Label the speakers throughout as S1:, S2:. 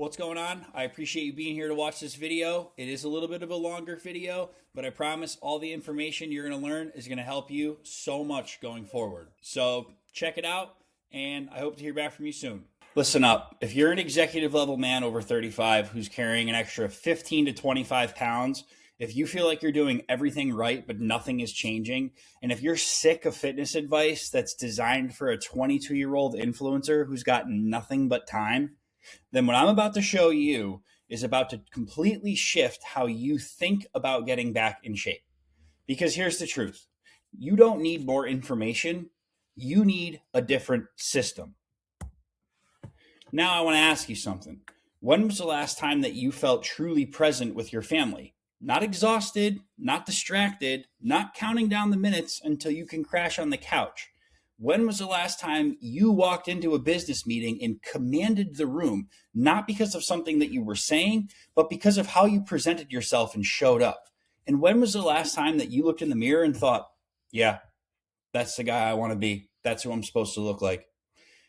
S1: What's going on? I appreciate you being here to watch this video. It is a little bit of a longer video, but I promise all the information you're going to learn is going to help you so much going forward. So check it out, and I hope to hear back from you soon. Listen up. If you're an executive level man over 35 who's carrying an extra 15 to 25 pounds, if you feel like you're doing everything right, but nothing is changing, and if you're sick of fitness advice that's designed for a 22-year-old influencer who's got nothing but time, then what I'm about to show you is about to completely shift how you think about getting back in shape. Because here's the truth. You don't need more information. You need a different system. Now I want to ask you something. When was the last time that you felt truly present with your family? Not exhausted, not distracted, not counting down the minutes until you can crash on the couch. When was the last time you walked into a business meeting and commanded the room, not because of something that you were saying, but because of how you presented yourself and showed up? And when was the last time that you looked in the mirror and thought, yeah, that's the guy I want to be. That's who I'm supposed to look like.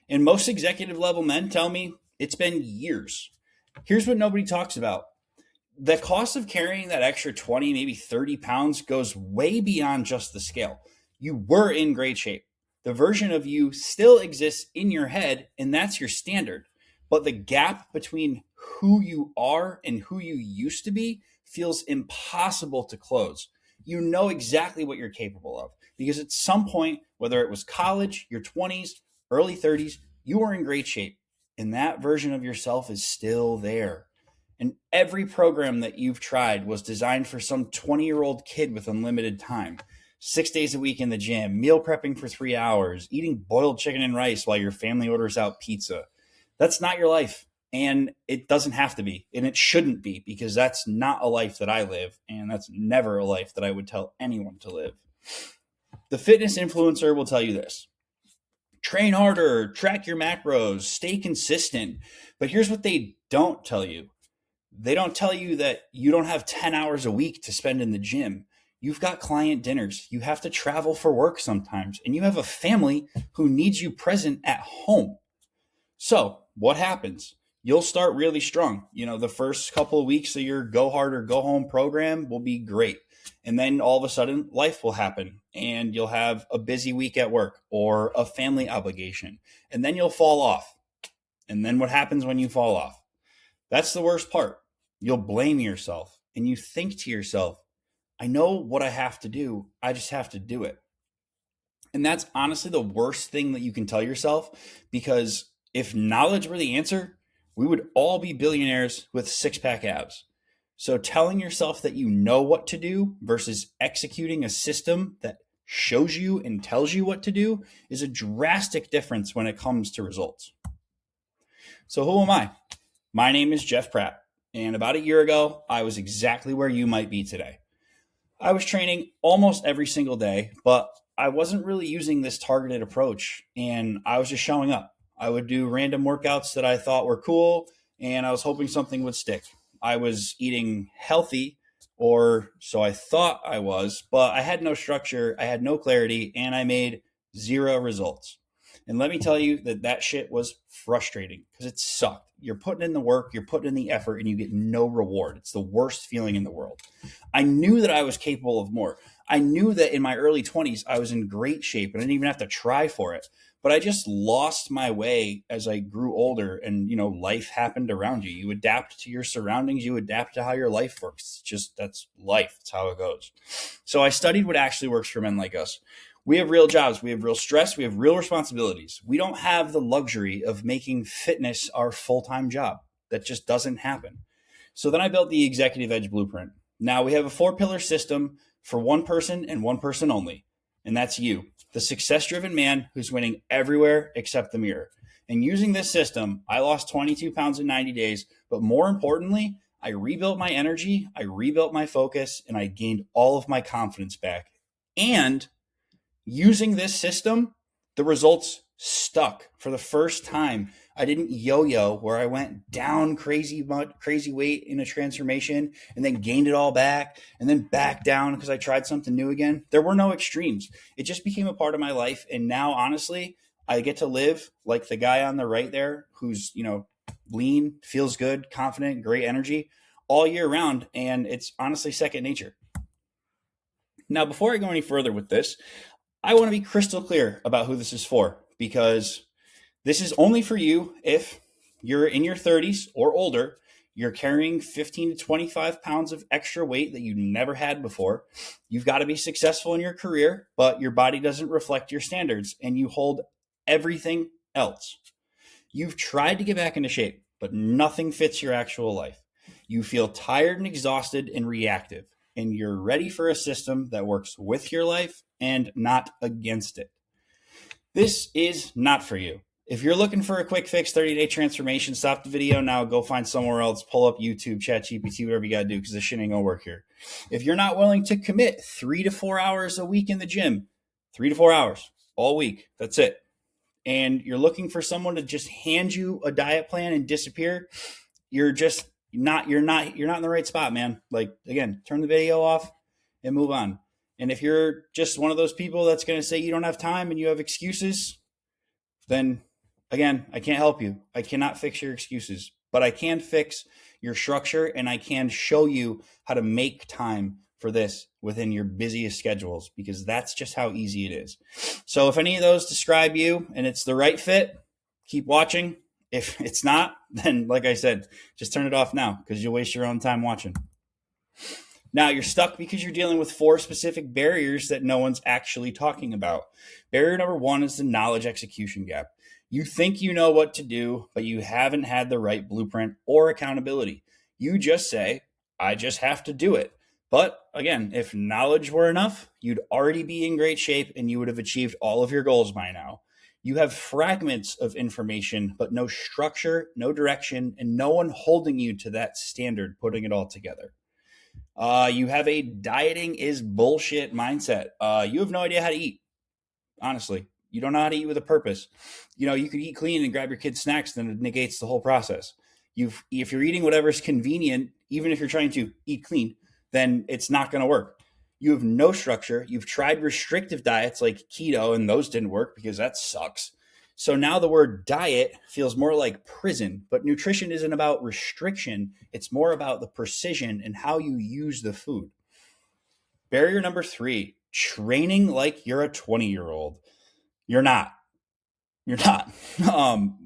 S1: And most executive level men tell me it's been years. Here's what nobody talks about. The cost of carrying that extra 20, maybe 30 pounds goes way beyond just the scale. You were in great shape. The version of you still exists in your head, and that's your standard. But the gap between who you are and who you used to be feels impossible to close. You know exactly what you're capable of because at some point, whether it was college, your 20s, early 30s, you were in great shape. And that version of yourself is still there. And every program that you've tried was designed for some 20-year-old kid with unlimited time. 6 days a week in the gym, meal prepping for 3 hours, eating boiled chicken and rice while your family orders out pizza. That's not your life. And it doesn't have to be. And it shouldn't be because that's not a life that I live. And that's never a life that I would tell anyone to live. The fitness influencer will tell you this. Train harder, track your macros, stay consistent. But here's what they don't tell you. They don't tell you that you don't have 10 hours a week to spend in the gym. You've got client dinners. You have to travel for work sometimes, and you have a family who needs you present at home. So what happens? You'll start really strong. The first couple of weeks of your go hard or go home program will be great. And then all of a sudden life will happen and you'll have a busy week at work or a family obligation. And then you'll fall off. And then what happens when you fall off? That's the worst part. You'll blame yourself and you think to yourself, I know what I have to do. I just have to do it. And that's honestly the worst thing that you can tell yourself, because if knowledge were the answer, we would all be billionaires with six-pack abs. So telling yourself that you know what to do versus executing a system that shows you and tells you what to do is a drastic difference when it comes to results. So who am I? My name is Jeff Pratt. And about a year ago, I was exactly where you might be today. I was training almost every single day, but I wasn't really using this targeted approach, and I was just showing up. I would do random workouts that I thought were cool, and I was hoping something would stick. I was eating healthy, or so I thought I was, but I had no structure, I had no clarity, and I made zero results. And let me tell you that shit was frustrating because it sucked. You're putting in the work, you're putting in the effort, and you get no reward. It's the worst feeling in the world. I knew that I was capable of more. I knew that in my early 20s, I was in great shape and I didn't even have to try for it. But I just lost my way as I grew older and, life happened around you. You adapt to your surroundings. You adapt to how your life works. That's life. It's how it goes. So I studied what actually works for men like us. We have real jobs. We have real stress. We have real responsibilities. We don't have the luxury of making fitness our full-time job. That just doesn't happen. So then I built the Executive Edge Blueprint. Now we have a 4-pillar system for one person and one person only. And that's you, the success-driven man who's winning everywhere except the mirror. And using this system, I lost 22 pounds in 90 days. But more importantly, I rebuilt my energy, I rebuilt my focus, and I gained all of my confidence back. And using this system, the results stuck. For the first time, I didn't yo-yo where I went down crazy weight in a transformation and then gained it all back and then back down because I tried something new again. There were no extremes. It just became a part of my life. And now, honestly, I get to live like the guy on the right there who's, lean, feels good, confident, great energy all year round. And it's honestly second nature. Now, before I go any further with this, I want to be crystal clear about who this is for, because this is only for you if you're in your 30s or older, you're carrying 15 to 25 pounds of extra weight that you never had before. You've got to be successful in your career, but your body doesn't reflect your standards and you hold everything else. You've tried to get back into shape, but nothing fits your actual life. You feel tired and exhausted and reactive, and you're ready for a system that works with your life and not against it. This is not for you. If you're looking for a quick fix, 30-day transformation, stop the video now, go find somewhere else, pull up YouTube, ChatGPT, whatever you got to do, because this shit ain't going to work here. If you're not willing to commit 3 to 4 hours a week in the gym, 3 to 4 hours all week, that's it, and you're looking for someone to just hand you a diet plan and disappear, you're not in the right spot, man. Like, again, turn the video off and move on. And if you're just one of those people that's going to say you don't have time and you have excuses, then again, I can't help you. I cannot fix your excuses, but I can fix your structure and I can show you how to make time for this within your busiest schedules, because that's just how easy it is. So if any of those describe you and it's the right fit, keep watching. If it's not, then like I said, just turn it off now, because you'll waste your own time watching. Now you're stuck because you're dealing with 4 specific barriers that no one's actually talking about. Barrier number 1 is the knowledge execution gap. You think you know what to do, but you haven't had the right blueprint or accountability. You just say, I just have to do it. But again, if knowledge were enough, you'd already be in great shape and you would have achieved all of your goals by now. You have fragments of information, but no structure, no direction, and no one holding you to that standard, putting it all together. You have a dieting is bullshit mindset. You have no idea how to eat. Honestly, you don't know how to eat with a purpose. You know, you could eat clean and grab your kids' snacks, then it negates the whole process. If you're eating whatever's convenient, even if you're trying to eat clean, then it's not going to work. You have no structure. You've tried restrictive diets like keto, and those didn't work because that sucks. So now the word diet feels more like prison, but nutrition isn't about restriction. It's more about the precision and how you use the food. Barrier number 3, training like you're a 20-year-old. You're not. You're not.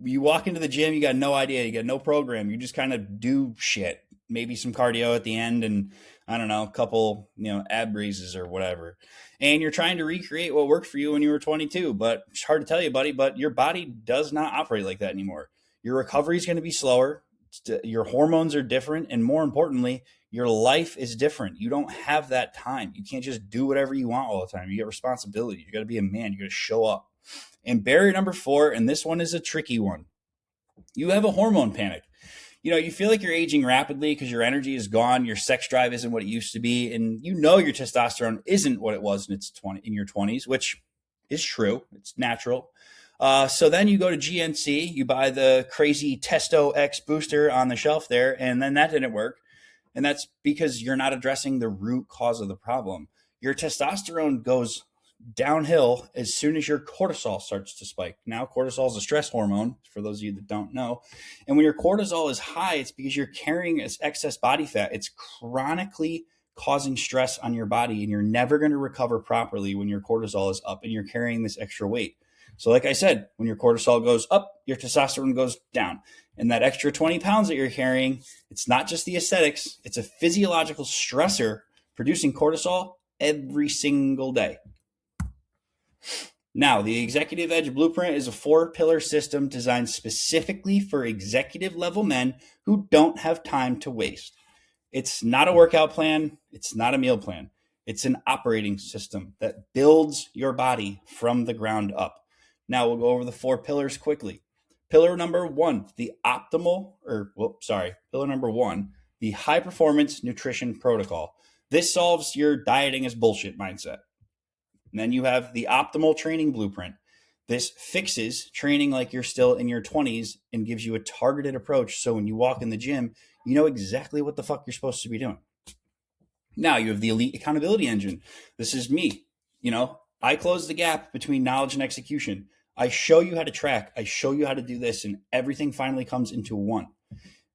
S1: You walk into the gym, you got no idea, you got no program. You just kind of do shit. Maybe some cardio at the end and I don't know, a couple, ab raises or whatever. And you're trying to recreate what worked for you when you were 22, but it's hard to tell you, buddy, but your body does not operate like that anymore. Your recovery is going to be slower. Your hormones are different. And more importantly, your life is different. You don't have that time. You can't just do whatever you want all the time. You get responsibility. You got to be a man. You got to show up. And barrier number 4, and this one is a tricky one. You have a hormone panic. You feel like you're aging rapidly because your energy is gone. Your sex drive isn't what it used to be. And your testosterone isn't what it was in your 20s, which is true. It's natural. So then you go to GNC, you buy the crazy Testo X booster on the shelf there, and then that didn't work. And that's because you're not addressing the root cause of the problem. Your testosterone goes downhill as soon as your cortisol starts to spike. Now, cortisol is a stress hormone, for those of you that don't know. And when your cortisol is high, it's because you're carrying excess body fat. It's chronically causing stress on your body, and you're never going to recover properly when your cortisol is up and you're carrying this extra weight. So like I said, when your cortisol goes up, your testosterone goes down. And that extra 20 pounds that you're carrying, it's not just the aesthetics, it's a physiological stressor producing cortisol every single day. Now, the Executive Edge Blueprint is a 4-pillar system designed specifically for executive-level men who don't have time to waste. It's not a workout plan. It's not a meal plan. It's an operating system that builds your body from the ground up. Now, we'll go over the 4 pillars quickly. Pillar number 1, the high-performance nutrition protocol. This solves your dieting is bullshit mindset. And then you have the optimal training blueprint. This fixes training like you're still in your 20s and gives you a targeted approach. So when you walk in the gym, you know exactly what the fuck you're supposed to be doing. Now you have the elite accountability engine. This is me. I close the gap between knowledge and execution. I show you how to track. I show you how to do this, and everything finally comes into one.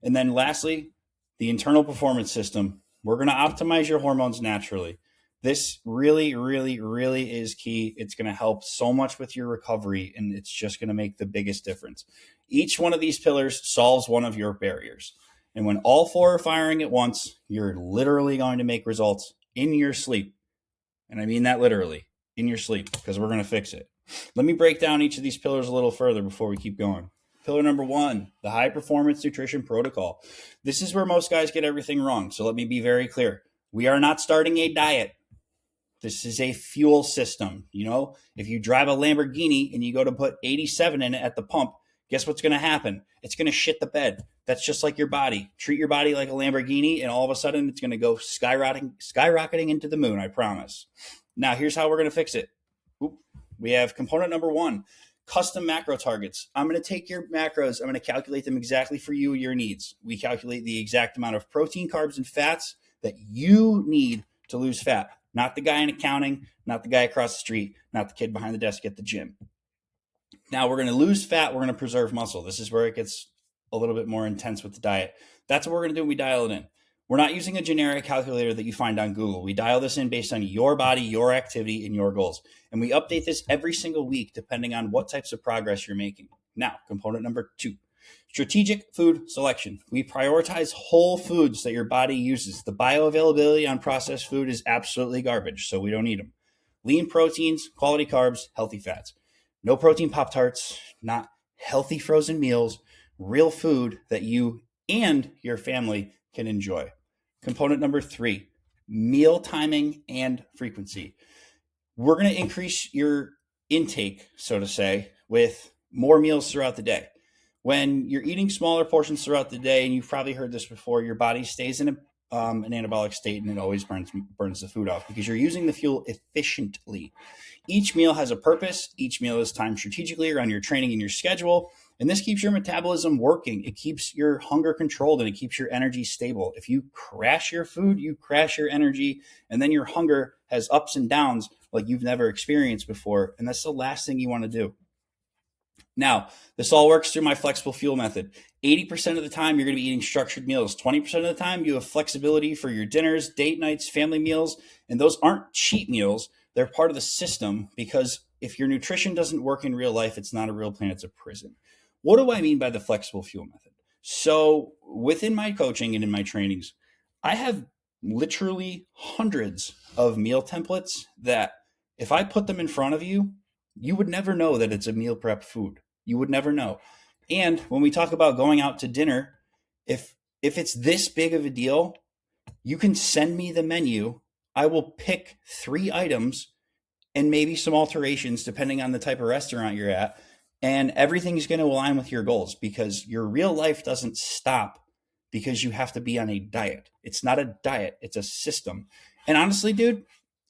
S1: And then lastly, the internal performance system. We're going to optimize your hormones naturally. This really, really, really is key. It's going to help so much with your recovery, and it's just going to make the biggest difference. Each one of these pillars solves one of your barriers. And when all four are firing at once, you're literally going to make results in your sleep. And I mean that literally, in your sleep, because we're going to fix it. Let me break down each of these pillars a little further before we keep going. Pillar number 1, the high performance nutrition protocol. This is where most guys get everything wrong. So let me be very clear. We are not starting a diet. This is a fuel system. You know, if you drive a Lamborghini and you go to put 87 in it at the pump, guess what's going to happen? It's going to shit the bed. That's just like your body. Treat your body like a Lamborghini, and all of a sudden it's going to go skyrocketing into the moon, I promise. Now, here's how we're going to fix it. We have component number 1, custom macro targets. I'm going to take your macros. I'm going to calculate them exactly for you and your needs. We calculate the exact amount of protein, carbs, and fats that you need to lose fat. Not the guy in accounting, not the guy across the street, not the kid behind the desk at the gym. Now we're going to lose fat. We're going to preserve muscle. This is where it gets a little bit more intense with the diet. That's what we're going to do when we dial it in. We're not using a generic calculator that you find on Google. We dial this in based on your body, your activity, and your goals. And we update this every single week depending on what types of progress you're making. Now, component number 2, strategic food selection. We prioritize whole foods that your body uses. The bioavailability on processed food is absolutely garbage, so we don't need them. Lean proteins, quality carbs, healthy fats. No protein Pop-Tarts, not healthy frozen meals, real food that you and your family can enjoy. Component number 3, meal timing and frequency. We're going to increase your intake, so to say, with more meals throughout the day. When you're eating smaller portions throughout the day, and you've probably heard this before, your body stays in an anabolic state, and it always burns the food off because you're using the fuel efficiently. Each meal has a purpose. Each meal is timed strategically around your training and your schedule. And this keeps your metabolism working. It keeps your hunger controlled, and it keeps your energy stable. If you crash your food, you crash your energy, and then your hunger has ups and downs like you've never experienced before. And that's the last thing you want to do. Now, this all works through my flexible fuel method. 80% of the time, you're going to be eating structured meals. 20% of the time, you have flexibility for your dinners, date nights, family meals. And those aren't cheat meals. They're part of the system, because if your nutrition doesn't work in real life, it's not a real plan, it's a prison. What do I mean by the flexible fuel method? So within my coaching and in my trainings, I have literally hundreds of meal templates that if I put them in front of you, you would never know that it's a meal prep food. You would never know. And when we talk about going out to dinner, if it's this big of a deal, you can send me the menu. I will pick 3 items and maybe some alterations depending on the type of restaurant you're at. And everything's going to align with your goals, because your real life doesn't stop because you have to be on a diet. It's not a diet. It's a system. And honestly, dude,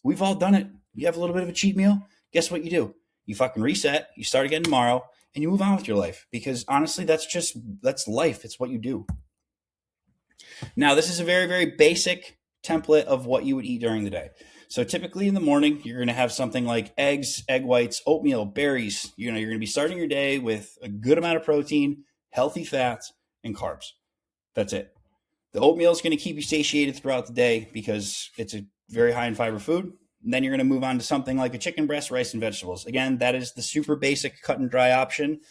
S1: we've all done it. You have a little bit of a cheat meal. Guess what you do? You fucking reset. You start again tomorrow, and you move on with your life, because honestly, that's life. It's what you do. Now, this is a very, very basic template of what you would eat during the day. So typically in the morning, you're going to have something like eggs, egg whites, oatmeal, berries. You're going to be starting your day with a good amount of protein, healthy fats, and carbs. That's it. The oatmeal is going to keep you satiated throughout the day because it's a very high in fiber food. And then you're going to move on to something like a chicken breast, rice, and vegetables. Again, that is the super basic cut and dry option.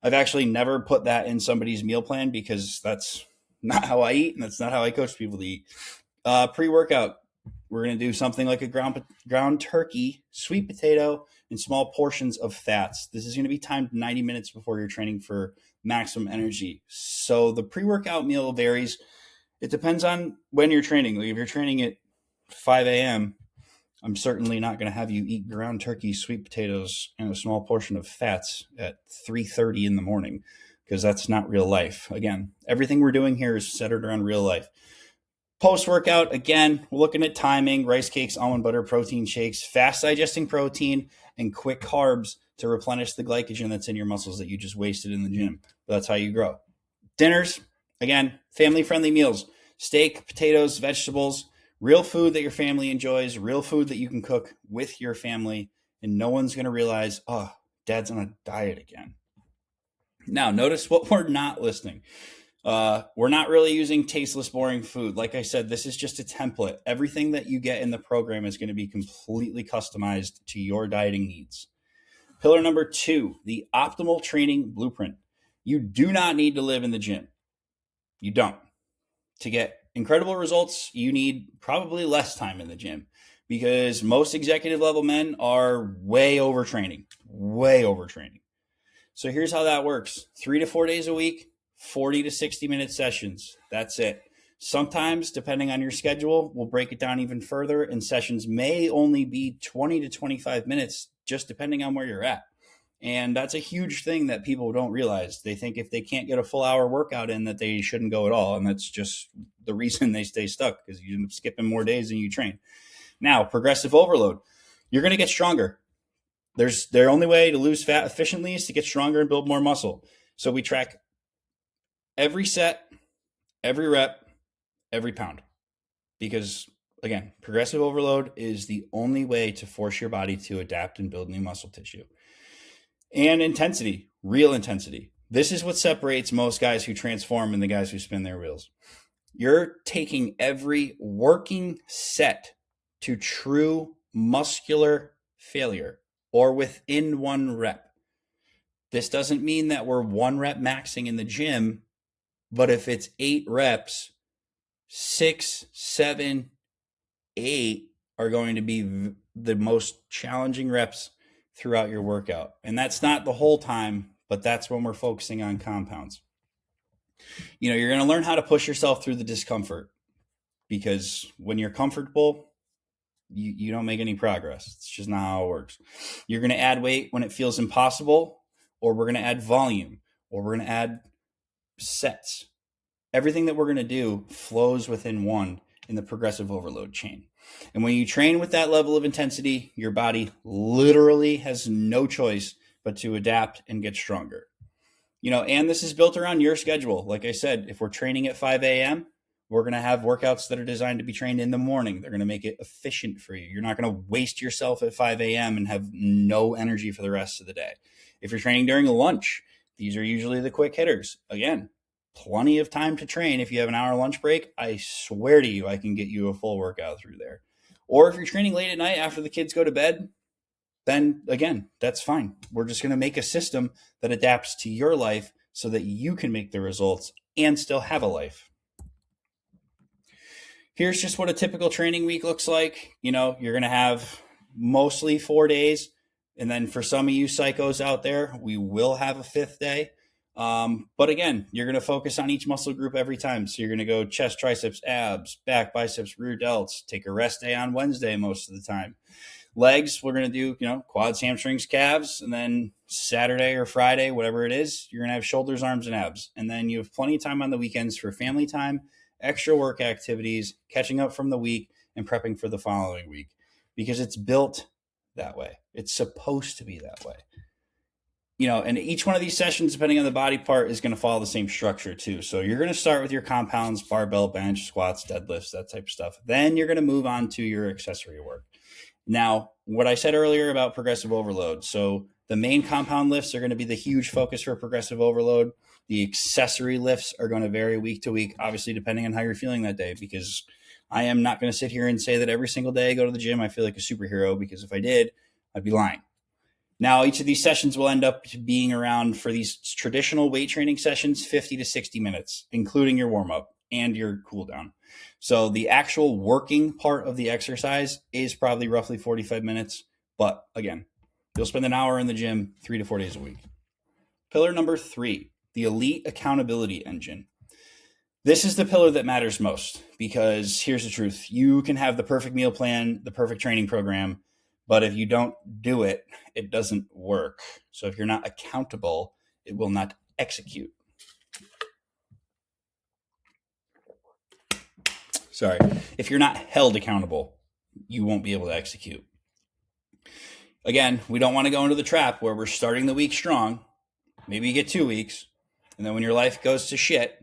S1: I've actually never put that in somebody's meal plan because that's not how I eat, and that's not how I coach people to eat. Pre-workout, we're going to do something like a ground turkey, sweet potato, and small portions of fats. This is going to be timed 90 minutes before you're training for maximum energy. So the pre-workout meal varies. It depends on when you're training. Like if you're training at 5 a.m., I'm certainly not going to have you eat ground turkey, sweet potatoes, and a small portion of fats at 3:30 in the morning, because that's not real life. Again, everything we're doing here is centered around real life. Post-workout, again, we're looking at timing, rice cakes, almond butter, protein shakes, fast digesting protein, and quick carbs to replenish the glycogen that's in your muscles that you just wasted in the gym. That's how you grow. Dinners, again, family-friendly meals, steak, potatoes, vegetables, real food that your family enjoys, real food that you can cook with your family, and no one's going to realize, oh, Dad's on a diet again. Now, notice what we're not listing. We're not really using tasteless, boring food. Like I said, this is just a template. Everything that you get in the program is going to be completely customized to your dieting needs. Pillar number 2, the optimal training blueprint. You do not need to live in the gym. You don't. To get incredible results, you need probably less time in the gym because most executive level men are way overtraining. So here's how that works. 3 to 4 days a week, 40 to 60 minute sessions. That's it. Sometimes, depending on your schedule, we'll break it down even further, and sessions may only be 20 to 25 minutes, just depending on where you're at. And that's a huge thing that people don't realize. They think if they can't get a full hour workout in, that they shouldn't go at all. And that's just the reason they stay stuck, because you end up skipping more days than you train. Now, progressive overload. You're going to get stronger. The only way to lose fat efficiently is to get stronger and build more muscle. So we track every set, every rep, every pound. Because, again, progressive overload is the only way to force your body to adapt and build new muscle tissue. And intensity, real intensity. This is what separates most guys who transform and the guys who spin their wheels. You're taking every working set to true muscular failure or within 1 rep. This doesn't mean that we're 1 rep maxing in the gym, but if it's 8 reps, 6, 7, 8 are going to be the most challenging reps throughout your workout. And that's not the whole time, but that's when we're focusing on compounds. You're going to learn how to push yourself through the discomfort, because when you're comfortable, you don't make any progress. It's just not how it works. You're going to add weight when it feels impossible, or we're going to add volume, or we're going to add sets. Everything that we're going to do flows within one in the progressive overload chain. And when you train with that level of intensity, your body literally has no choice but to adapt and get stronger. And this is built around your schedule. Like I said, if we're training at 5 a.m., we're going to have workouts that are designed to be trained in the morning. They're going to make it efficient for you. You're not going to waste yourself at 5 a.m. and have no energy for the rest of the day. If you're training during lunch, these are usually the quick hitters. Again, plenty of time to train. If you have an hour lunch break, I swear to you, I can get you a full workout through there. Or if you're training late at night after the kids go to bed, then again, that's fine. We're just going to make a system that adapts to your life so that you can make the results and still have a life. Here's just what a typical training week looks like. You're going to have mostly 4 days. And then for some of you psychos out there, we will have a 5th day. But again, you're going to focus on each muscle group every time. So you're going to go chest, triceps, abs, back, biceps, rear delts, take a rest day on Wednesday most of the time. Legs, we're going to do, quads, hamstrings, calves. And then Saturday or Friday, whatever it is, you're going to have shoulders, arms, and abs. And then you have plenty of time on the weekends for family time, extra work activities, catching up from the week, and prepping for the following week, because it's built that way. It's supposed to be that way. And each one of these sessions, depending on the body part, is going to follow the same structure too. So you're going to start with your compounds, barbell, bench, squats, deadlifts, that type of stuff. Then you're going to move on to your accessory work. Now, what I said earlier about progressive overload. So the main compound lifts are going to be the huge focus for progressive overload. The accessory lifts are going to vary week to week, obviously depending on how you're feeling that day, because I am not going to sit here and say that every single day I go to the gym, I feel like a superhero, because if I did, I'd be lying. Now, each of these sessions will end up being around, for these traditional weight training sessions, 50 to 60 minutes, including your warm-up and your cool down. So the actual working part of the exercise is probably roughly 45 minutes. But again, you'll spend an hour in the gym 3 to 4 days a week. Pillar number 3, the elite accountability engine. This is the pillar that matters most, because here's the truth. You can have the perfect meal plan, the perfect training program, but if you don't do it, it doesn't work. So if you're not accountable, it will not execute. Sorry. If you're not held accountable, you won't be able to execute. Again, we don't want to go into the trap where we're starting the week strong. Maybe you get 2 weeks, and then when your life goes to shit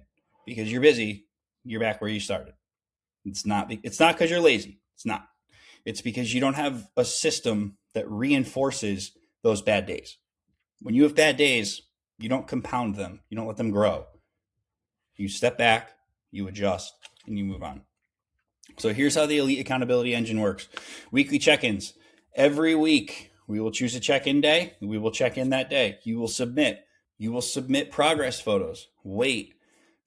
S1: because you're busy, you're back where you started. It's not because you're lazy. It's not. It's because you don't have a system that reinforces those bad days. When you have bad days, you don't compound them. You don't let them grow. You step back, you adjust, and you move on. So here's how the Elite Accountability Engine works. Weekly check-ins. Every week, we will choose a check-in day. We will check in that day. You will submit. You will submit progress photos, weight,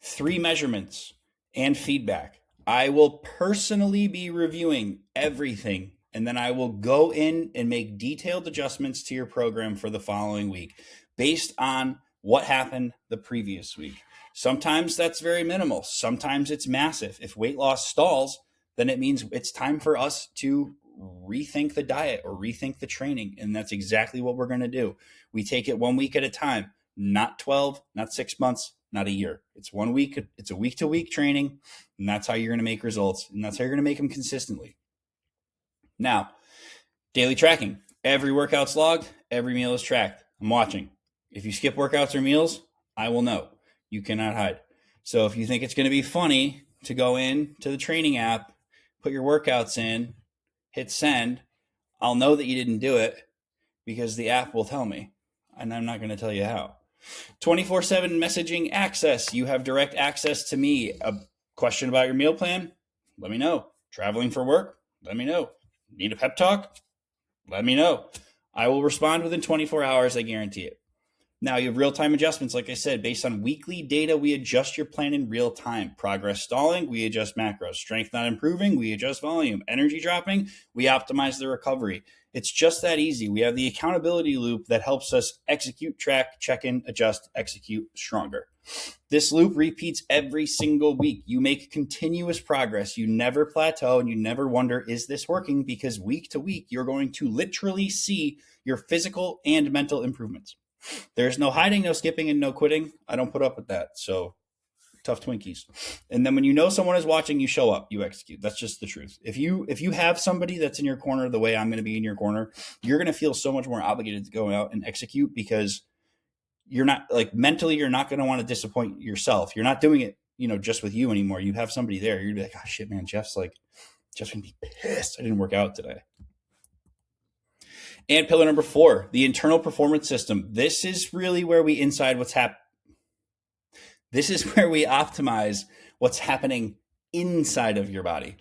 S1: 3 measurements, and feedback. I will personally be reviewing everything, and then I will go in and make detailed adjustments to your program for the following week based on what happened the previous week. Sometimes that's very minimal. Sometimes it's massive. If weight loss stalls, then it means it's time for us to rethink the diet or rethink the training. And that's exactly what we're going to do. We take it 1 week at a time, not 12, not 6 months, not a year. It's 1 week. It's a week-to-week training. And that's how you're going to make results. And that's how you're going to make them consistently. Now, daily tracking. Every workout's logged. Every meal is tracked. I'm watching. If you skip workouts or meals, I will know. You cannot hide. So if you think it's going to be funny to go in to the training app, put your workouts in, hit send, I'll know that you didn't do it because the app will tell me, and I'm not going to tell you how. 24/7 messaging access. You have direct access to me. A question about your meal plan? Let me know. Traveling for work? Let me know. Need a pep talk? Let me know. I will respond within 24 hours. I guarantee it. Now you have real-time adjustments. Like I said, based on weekly data, we adjust your plan in real time. Progress stalling, we adjust macros. Strength not improving, we adjust volume. Energy dropping, we optimize the recovery. It's just that easy. We have the accountability loop that helps us execute, track, check in, adjust, execute stronger. This loop repeats every single week. You make continuous progress. You never plateau and you never wonder, is this working? Because week to week, you're going to literally see your physical and mental improvements. There's no hiding, no skipping, and no quitting. I don't put up with that. So tough Twinkies. And then when you know someone is watching, you show up, you execute. That's just the truth. If you have somebody that's in your corner the way I'm going to be in your corner, you're going to feel so much more obligated to go out and execute because you're not like mentally, you're not going to want to disappoint yourself. You're not doing it, just with you anymore. You have somebody there. You're going to be like, oh shit, man, Jeff's going to be pissed I didn't work out today. And pillar number 4, the internal performance system. This is really where we This is where we optimize what's happening inside of your body.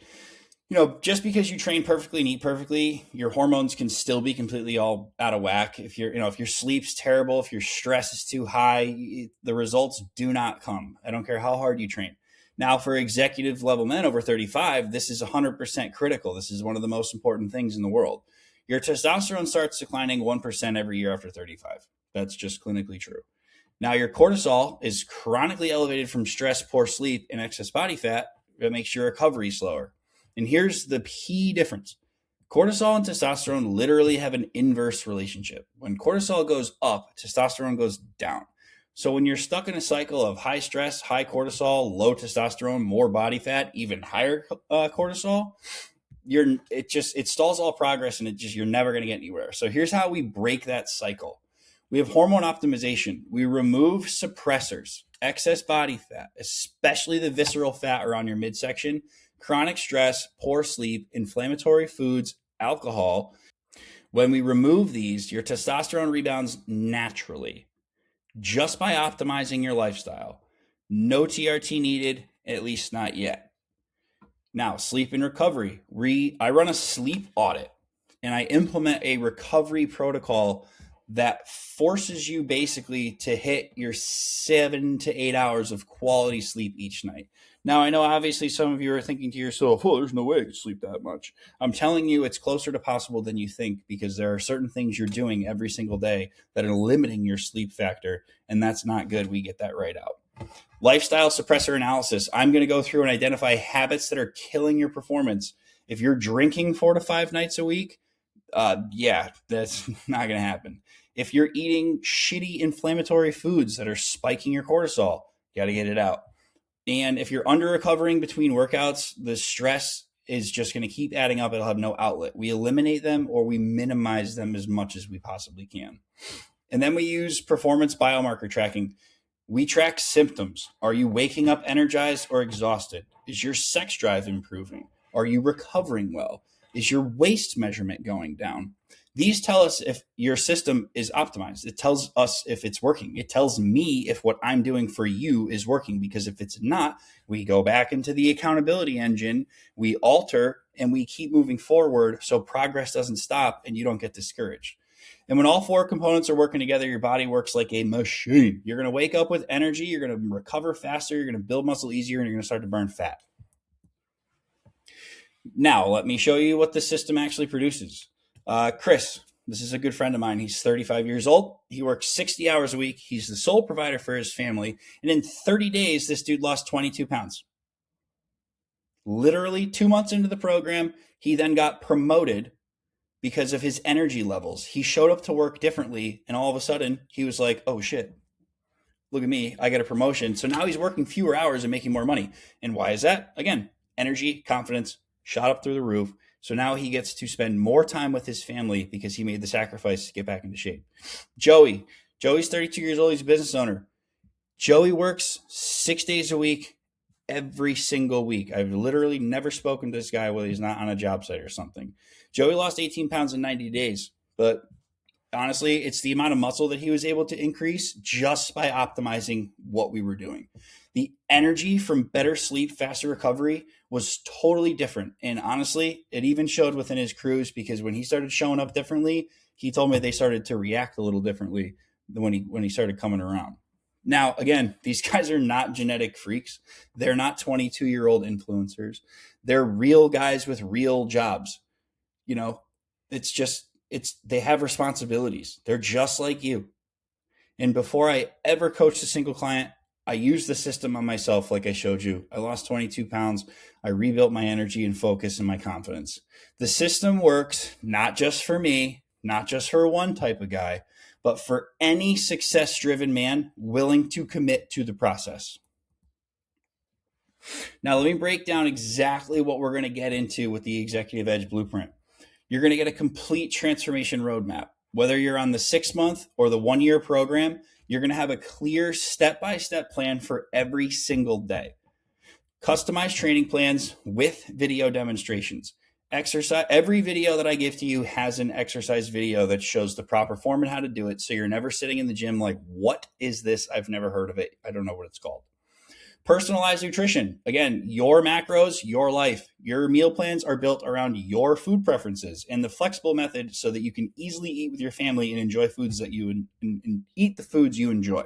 S1: Just because you train perfectly and eat perfectly, your hormones can still be completely all out of whack. If your sleep's terrible, if your stress is too high, the results do not come. I don't care how hard you train. Now, for executive level men over 35, this is 100% critical. This is one of the most important things in the world. Your testosterone starts declining 1% every year after 35. That's just clinically true. Now, your cortisol is chronically elevated from stress, poor sleep, and excess body fat that makes your recovery slower. And here's the key difference. Cortisol and testosterone literally have an inverse relationship. When cortisol goes up, testosterone goes down. So when you're stuck in a cycle of high stress, high cortisol, low testosterone, more body fat, even higher cortisol, it stalls all progress and you're never going to get anywhere. So here's how we break that cycle. We have hormone optimization. We remove suppressors, excess body fat, especially the visceral fat around your midsection, chronic stress, poor sleep, inflammatory foods, alcohol. When we remove these, your testosterone rebounds naturally just by optimizing your lifestyle. No TRT needed, at least not yet. Now, sleep and recovery. I run a sleep audit and I implement a recovery protocol that forces you basically to hit your 7 to 8 hours of quality sleep each night. Now, I know obviously some of you are thinking to yourself, oh, there's no way I could sleep that much. I'm telling you, it's closer to possible than you think because there are certain things you're doing every single day that are limiting your sleep factor, and that's not good. We get that right out. Lifestyle suppressor analysis. I'm going to go through and identify habits that are killing your performance. If you're drinking 4 to 5 nights a week, that's not going to happen. If you're eating shitty inflammatory foods that are spiking your cortisol, you got to get it out. And if you're under recovering between workouts, the stress is just going to keep adding up. It'll have no outlet. We eliminate them or we minimize them as much as we possibly can. And then we use performance biomarker tracking. We track symptoms. Are you waking up energized or exhausted? Is your sex drive improving? Are you recovering well? Is your waist measurement going down? These tell us if your system is optimized. It tells us if it's working. It tells me if what I'm doing for you is working, because if it's not, we go back into the accountability engine, we alter, and we keep moving forward so progress doesn't stop and you don't get discouraged. And when all four components are working together, your body works like a machine. You're going to wake up with energy, you're going to recover faster, you're going to build muscle easier, and you're going to start to burn fat. Now, let me show you what the system actually produces. Chris, this is a good friend of mine. He's 35 years old. He works 60 hours a week. He's the sole provider for his family. And in 30 days, this dude lost 22 pounds. Literally 2 months into the program, he then got promoted because of his energy levels. He showed up to work differently, and all of a sudden, he was like, oh shit, look at me, I got a promotion. So now he's working fewer hours and making more money. And why is that? Again, energy, confidence, shot up through the roof. So now he gets to spend more time with his family because he made the sacrifice to get back into shape. Joey's 32 years old. He's a business owner. Joey works 6 days a week, every single week. I've literally never spoken to this guy while he's not on a job site or something. Joey lost 18 pounds in 90 days, but honestly, it's the amount of muscle that he was able to increase just by optimizing what we were doing. The energy from better sleep, faster recovery was totally different. And honestly, it even showed within his crews, because when he started showing up differently, he told me they started to react a little differently than when he started coming around. Now, again, these guys are not genetic freaks. They're not 22-year-old influencers. They're real guys with real jobs. You know, they have responsibilities. They're just like you. And before I ever coached a single client, I used the system on myself like I showed you. I lost 22 pounds. I rebuilt my energy and focus and my confidence. The system works not just for me, not just for one type of guy, but for any success-driven man willing to commit to the process. Now, let me break down exactly what we're going to get into with the Executive Edge Blueprint. You're going to get a complete transformation roadmap. Whether you're on the 6-month or the 1-year program, you're going to have a clear step-by-step plan for every single day. Customized training plans with video demonstrations. Exercise. Every video that I give to you has an exercise video that shows the proper form and how to do it, so you're never sitting in the gym like, what is this? I've never heard of it. I don't know what it's called. Personalized nutrition. Again, your macros, your life. Your meal plans are built around your food preferences and the flexible method so that you can easily eat with your family and enjoy foods that you and eat the foods you enjoy.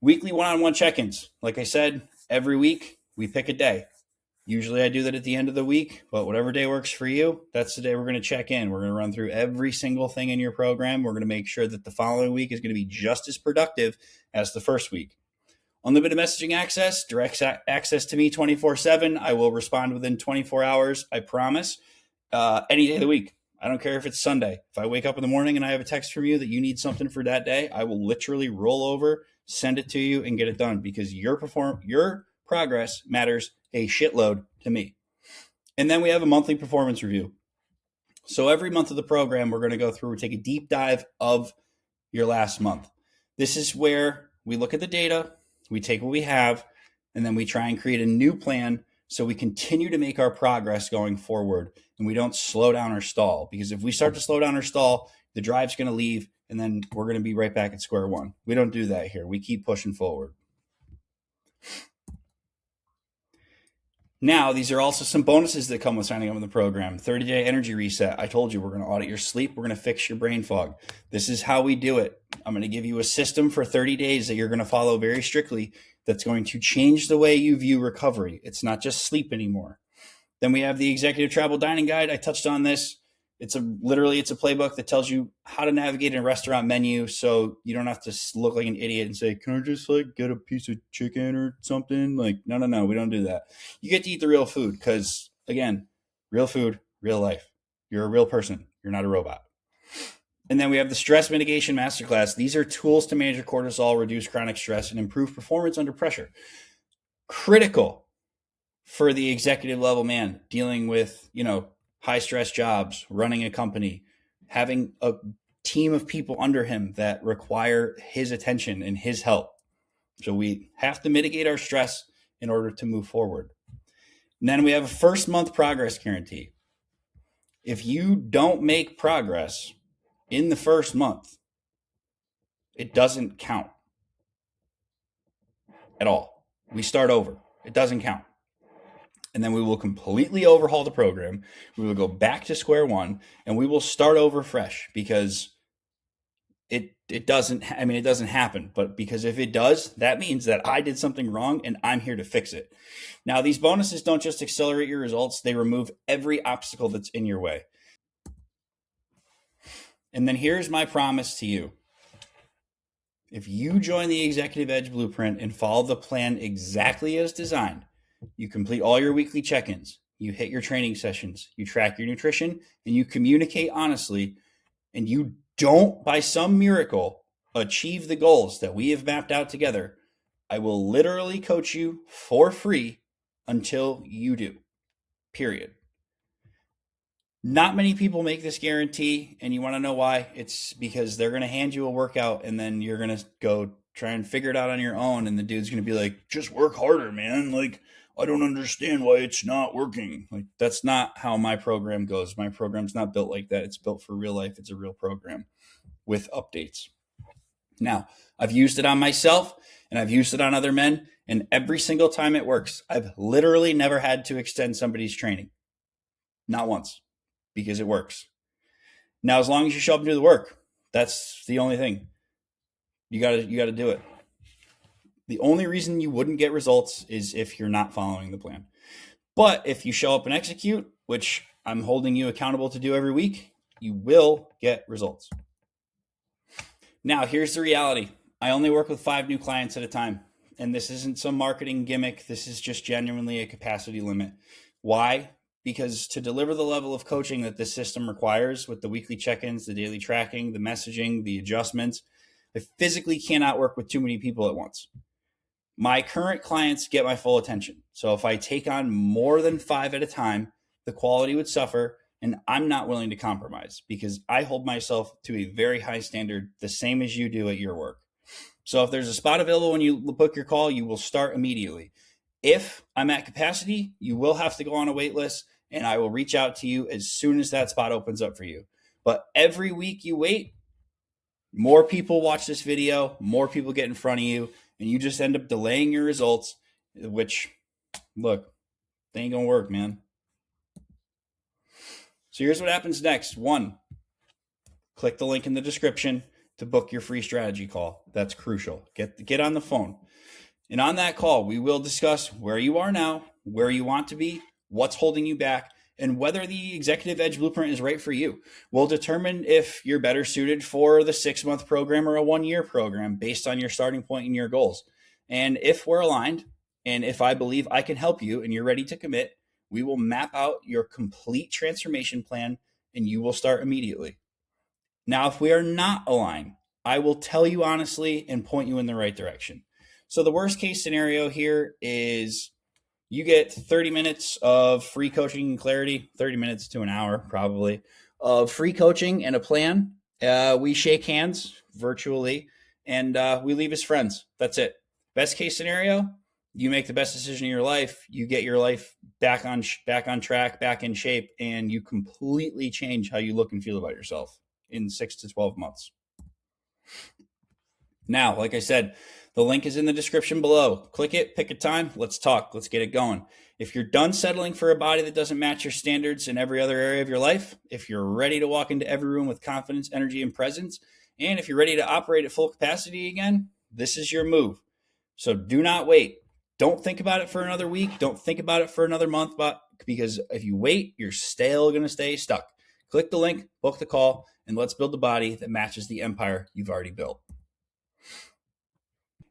S1: Weekly one-on-one check-ins. Like I said, every week we pick a day. Usually I do that at the end of the week, but whatever day works for you, that's the day we're going to check in. We're going to run through every single thing in your program. We're going to make sure that the following week is going to be just as productive as the first week. Unlimited messaging access, direct access to me 24/7. I will respond within 24 hours, I promise, any day of the week. I don't care if it's Sunday. If I wake up in the morning and I have a text from you that you need something for that day, I will literally roll over, send it to you, and get it done, because your progress matters a shitload to me. And then we have a monthly performance review. So every month of the program, we're going to go through and take a deep dive of your last month. This is where we look at the data, we take what we have, and then we try and create a new plan so we continue to make our progress going forward and we don't slow down or stall. Because if we start to slow down or stall, the drive's going to leave and then we're going to be right back at square one. We don't do that here. We keep pushing forward. Now, these are also some bonuses that come with signing up with the program. 30-day energy reset. I told you we're going to audit your sleep. We're going to fix your brain fog. This is how we do it. I'm going to give you a system for 30 days that you're going to follow very strictly that's going to change the way you view recovery. It's not just sleep anymore. Then we have the Executive Travel Dining Guide. I touched on this. It's a playbook that tells you how to navigate a restaurant menu so you don't have to look like an idiot and say, can I just get a piece of chicken or something? No, we don't do that. You get to eat the real food because, again, real food, real life. You're a real person. You're not a robot. And then we have the Stress Mitigation Masterclass. These are tools to manage your cortisol, reduce chronic stress, and improve performance under pressure. Critical for the executive level man dealing with, high stress jobs, running a company, having a team of people under him that require his attention and his help. So we have to mitigate our stress in order to move forward. And then we have a first month progress guarantee. If you don't make progress in the first month, it doesn't count at all. We start over. It doesn't count. And then we will completely overhaul the program. We will go back to square one and we will start over fresh because it doesn't happen, but because if it does, that means that I did something wrong and I'm here to fix it. Now, these bonuses don't just accelerate your results, they remove every obstacle that's in your way. And then here's my promise to you. If you join the Executive Edge Blueprint and follow the plan exactly as designed, you complete all your weekly check-ins, you hit your training sessions, you track your nutrition, and you communicate honestly, and you don't, by some miracle, achieve the goals that we have mapped out together, I will literally coach you for free until you do. Period. Not many people make this guarantee, and you want to know why? It's because they're going to hand you a workout, and then you're going to go try and figure it out on your own, and the dude's going to be like, just work harder, man. Like, I don't understand why it's not working. Like, that's not how my program goes. My program's not built like that. It's built for real life. It's a real program with updates. Now, I've used it on myself and I've used it on other men, and every single time it works. I've literally never had to extend somebody's training. Not once, because it works. Now, as long as you show up and do the work, that's the only thing. You got to do it. The only reason you wouldn't get results is if you're not following the plan. But if you show up and execute, which I'm holding you accountable to do every week, you will get results. Now, here's the reality. I only work with 5 new clients at a time. And this isn't some marketing gimmick. This is just genuinely a capacity limit. Why? Because to deliver the level of coaching that this system requires with the weekly check-ins, the daily tracking, the messaging, the adjustments, I physically cannot work with too many people at once. My current clients get my full attention. So if I take on more than 5 at a time, the quality would suffer, and I'm not willing to compromise because I hold myself to a very high standard, the same as you do at your work. So if there's a spot available when you book your call, you will start immediately. If I'm at capacity, you will have to go on a wait list, and I will reach out to you as soon as that spot opens up for you. But every week you wait, more people watch this video, more people get in front of you, and you just end up delaying your results, which, look, they ain't gonna work, man. So here's what happens next. 1, click the link in the description to book your free strategy call. That's crucial. Get on the phone. And on that call, we will discuss where you are now, where you want to be, what's holding you back, and whether the Executive Edge Blueprint is right for you. We'll determine if you're better suited for the 6-month program or a 1-year program based on your starting point and your goals. And if we're aligned, and if I believe I can help you and you're ready to commit, we will map out your complete transformation plan and you will start immediately. Now, if we are not aligned, I will tell you honestly and point you in the right direction. So the worst case scenario here is you get 30 minutes of free coaching and clarity, 30 minutes to an hour probably, of free coaching and a plan. We shake hands virtually and we leave as friends. That's it. Best case scenario, you make the best decision of your life. You get your life back on track, back in shape, and you completely change how you look and feel about yourself in 6 to 12 months. Now, like I said, the link is in the description below. Click it, pick a time, let's talk, let's get it going. If you're done settling for a body that doesn't match your standards in every other area of your life, if you're ready to walk into every room with confidence, energy, and presence, and if you're ready to operate at full capacity again, this is your move. So do not wait. Don't think about it for another week. Don't think about it for another month, because if you wait, you're still going to stay stuck. Click the link, book the call, and let's build the body that matches the empire you've already built.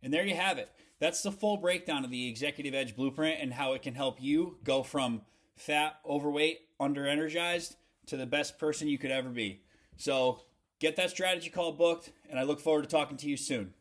S1: And there you have it. That's the full breakdown of the Executive Edge Blueprint and how it can help you go from fat, overweight, under-energized to the best person you could ever be. So get that strategy call booked, and I look forward to talking to you soon.